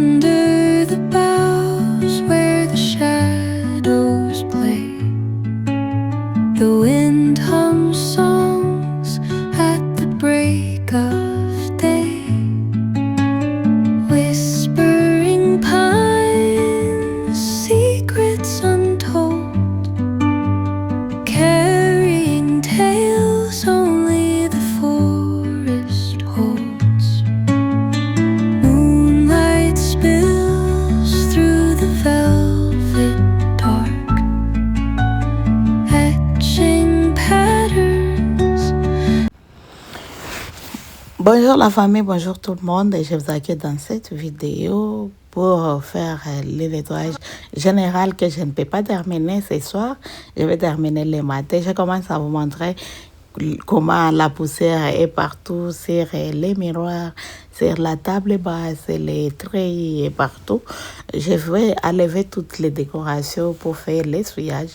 Under the boughs where the shadows play, the wind hums songs at the break of day. Whispering pines, secrets untold, carrying tales only the forest holds. Moonlight spills through the velvet dark, etching patterns. Bonjour la famille, bonjour tout le monde. Je vous accueille dans cette vidéo pour faire le nettoyage général que je ne peux pas terminer ce soir. Je vais terminer le matin. Je commence à vous montrer comment la poussière est partout sur les miroirs, sur la table basse, les treillis et partout. Je vais enlever toutes les décorations pour faire l'essuyage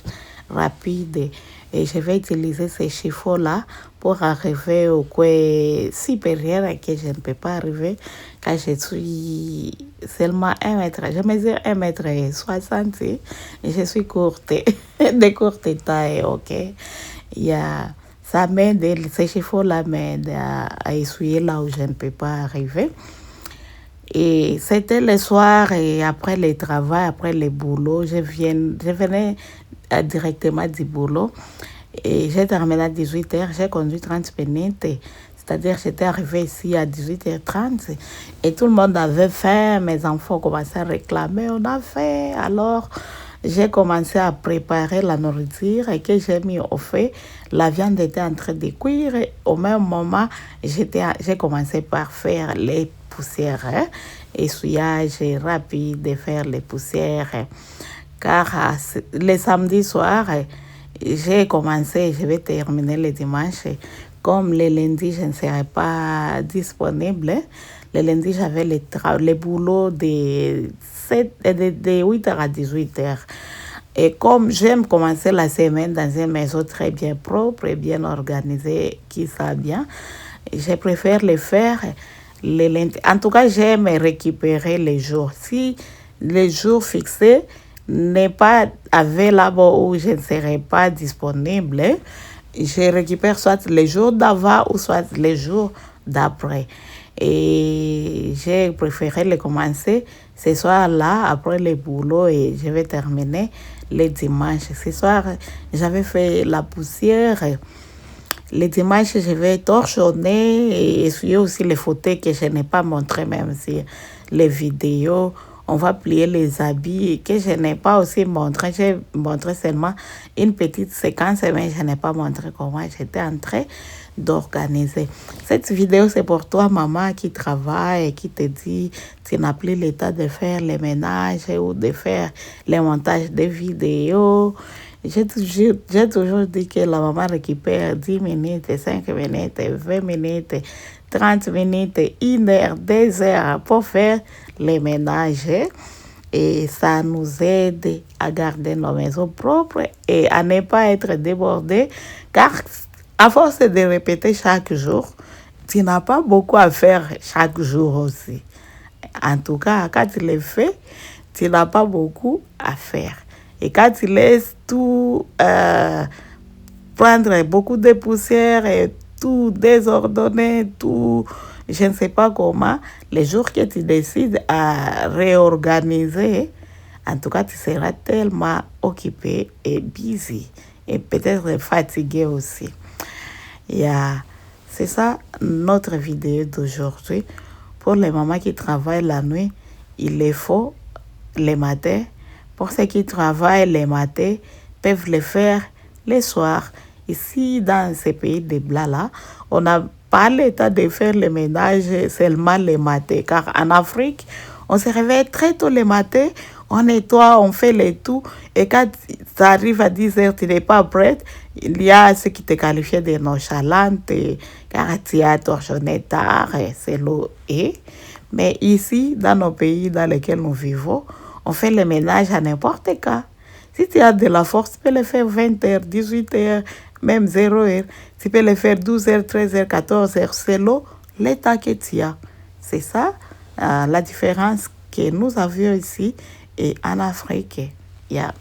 rapide. Et je vais utiliser ces chiffons-là pour arriver au coin supérieur que je ne peux pas arriver car je suis seulement 1 mètre. Je mesure 1 mètre 60 et je suis courte, de courte taille, ok? Ça m'aide, ces chiffons-là m'aident à essuyer là où je ne peux pas arriver. Et c'était le soir et après le travail, après le boulot, je venais directement du boulot et j'ai terminé à 18h, j'ai conduit 30 minutes, c'est-à-dire j'étais arrivée ici à 18h30 et tout le monde avait faim, mes enfants commençaient à réclamer, on a faim, alors j'ai commencé à préparer la nourriture et que j'ai mis au feu. La viande était en train de cuire et au même moment, j'ai commencé par faire les poussières, essuyage rapide de faire les poussières. Car le samedi soir, j'ai commencé, je vais terminer le dimanche. Comme le lundi, je ne serai pas disponible. Le lundi, j'avais le boulot de 8h à 18h. Et comme j'aime commencer la semaine dans une maison très bien propre et bien organisée, qui va bien, je préfère le faire le lundi. En tout cas, j'aime récupérer les jours. Si le jour fixé n'est pas available ou je ne serai pas disponible, je récupère soit les jours d'avant ou soit les jours d'après. Et j'ai préféré le commencer ce soir-là, après le boulot, et je vais terminer le dimanche. Ce soir, j'avais fait la poussière. Le dimanche, je vais torchonner et essuyer aussi les photos que je n'ai pas montrées, même si les vidéos. On va plier les habits que je n'ai pas aussi montré. J'ai montré seulement une petite séquence, mais je n'ai pas montré comment j'étais en train d'organiser. Cette vidéo, c'est pour toi, maman, qui travaille et qui te dit tu n'as plus le temps de faire les ménages ou de faire les montages des vidéos. J'ai toujours dit que la maman récupère 10 minutes, 5 minutes, 20 minutes, 30 minutes, 1 heure, 2 heures pour faire les ménages. Et ça nous aide à garder nos maisons propres et à ne pas être débordés. Car à force de répéter chaque jour, tu n'as pas beaucoup à faire chaque jour aussi. En tout cas, quand tu le fais, tu n'as pas beaucoup à faire. Et quand tu laisses tout prendre beaucoup de poussière et tout désordonné, tout, je ne sais pas comment, les jours que tu décides à réorganiser, en tout cas, tu seras tellement occupé et busy et peut-être fatigué aussi. C'est ça notre vidéo d'aujourd'hui. Pour les mamans qui travaillent la nuit, il les faut le matin. Pour ceux qui travaillent les matins, peuvent le faire le soir. Ici, dans ces pays de Blancs-là, on n'a pas le temps de faire le ménage seulement le matin. Car en Afrique, on se réveille très tôt le matin, on nettoie, on fait le tout. Et quand ça arrive à 10 heures, tu n'es pas prête, il y a ce qui te qualifie de nonchalante, car tu as torchonné tard, c'est l'eau. Mais ici, dans nos pays dans lesquels nous vivons, on fait le ménage à n'importe quand. Si tu as de la force, tu peux le faire 20h, 18h, même 0h. Tu peux le faire 12h, 13h, 14h. C'est l'eau, l'état que tu as. C'est ça la différence que nous avions ici et en Afrique. Yeah.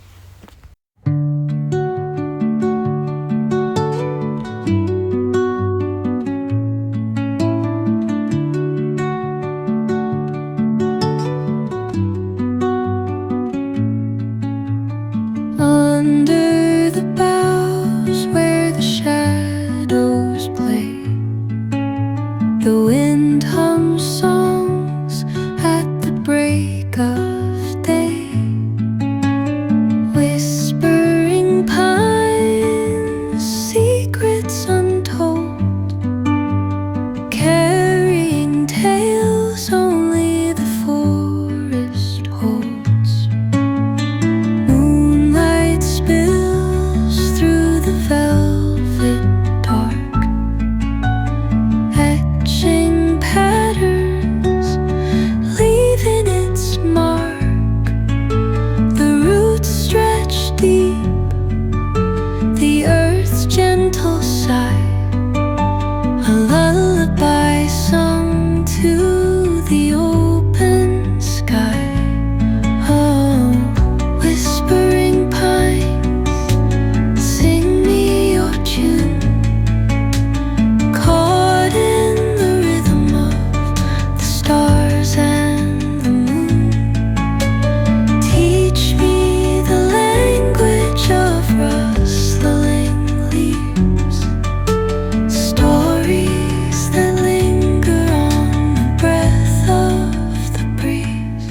Under the boughs where the shadows play, the wind hums songs at the break of day. Whispering pines, secrets untold, carrying tales only the forest holds. Moonlight spills through the velvet dark, etching patterns, leaving its mark. The roots stretch deep, the earth's gentle sigh, a lullaby sung to the open sky. Oh, whispering pines, sing me your tune, caught in the rhythm of the stars and the moon. Teach me the language of rustling leaves, stories that linger on the breath of the breeze.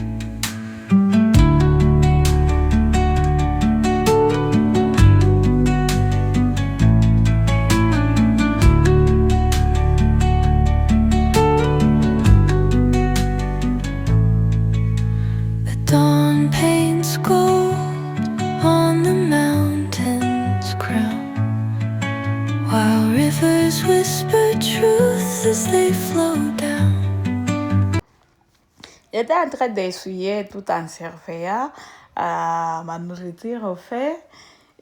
The dawn paints gold on the mountain's crown, while rivers whisper truth as they flow down. J'étais en train d'essuyer tout en surveillant ma nourriture au fait.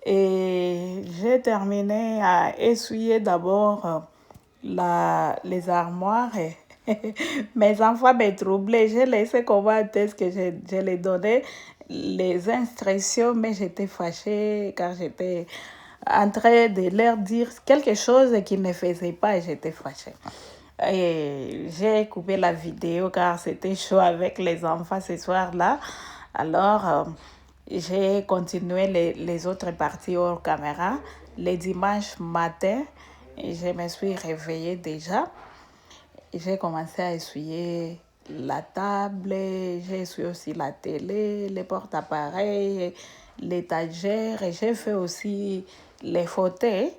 Et j'ai terminé à essuyer d'abord les armoires. Et mes enfants me troublaient. J'ai laissé comment est-ce que je les donnais les instructions, mais j'étais fâchée car j'étais en train de leur dire quelque chose qu'ils ne faisaient pas et j'étais fâchée. Et j'ai coupé la vidéo car c'était chaud avec les enfants ce soir-là. Alors, j'ai continué les autres parties hors caméra. Le dimanche matin, je me suis réveillée déjà. J'ai commencé à essuyer la table, j'ai essuyé aussi la télé, les porte-appareils, l'étagère, et j'ai fait aussi les fauteuils.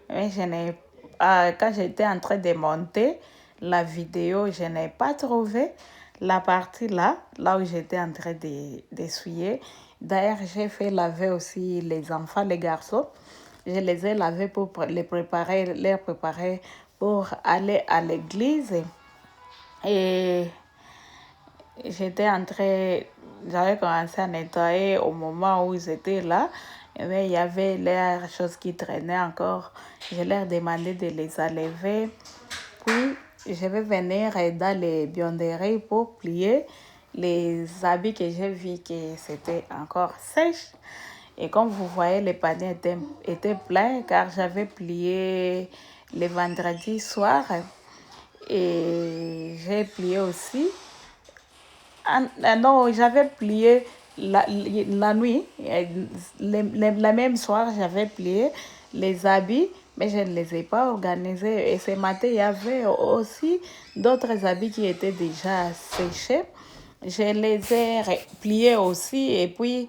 Mais quand j'étais en train de monter la vidéo, je n'ai pas trouvé la partie là où j'étais en train d'essuyer. D'ailleurs, j'ai fait laver aussi les enfants, les garçons. Je les ai lavés pour les préparer pour aller à l'église. Et j'avais commencé à nettoyer au moment où ils étaient là. Mais il y avait les choses qui traînaient encore. Je leur demandé de les enlever. Puis, je vais venir dans les buanderies pour plier les habits que j'ai vu que c'était encore sèche. Et comme vous voyez, les paniers étaient pleins car j'avais plié le vendredi soir. Et j'ai plié aussi. Non, j'avais plié la nuit. La même soir, j'avais plié les habits, mais je ne les ai pas organisés. Et ce matin, il y avait aussi d'autres habits qui étaient déjà séchés. Je les ai pliés aussi et puis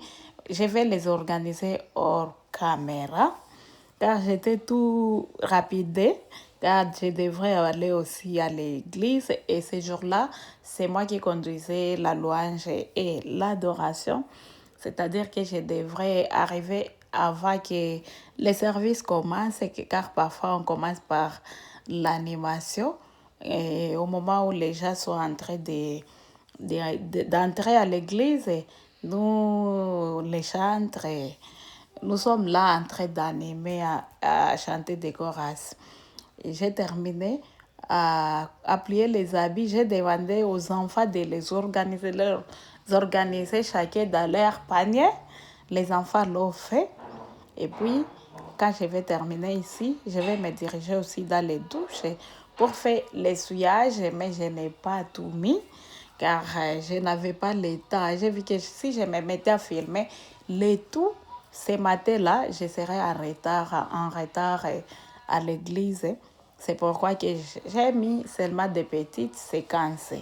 je vais les organiser hors caméra car j'étais tout rapide, car je devrais aller aussi à l'église et ce jour-là, c'est moi qui conduisais la louange et l'adoration, c'est-à-dire que je devrais arriver avant que les services commencent, car parfois on commence par l'animation et au moment où les gens sont en train d'entrer à l'église, nous les chantres, nous sommes là en train d'animer à chanter des chorus. Et j'ai terminé à plier les habits, j'ai demandé aux enfants de les organiser chacun dans leur panier. Les enfants l'ont fait. Et puis, quand je vais terminer ici, je vais me diriger aussi dans les douches pour faire l'essuyage, mais je n'ai pas tout mis car je n'avais pas le temps. J'ai vu que si je me mettais à filmer le tout, ce matin-là, je serais en retard à l'église. C'est pourquoi que j'ai mis seulement des petites séquences.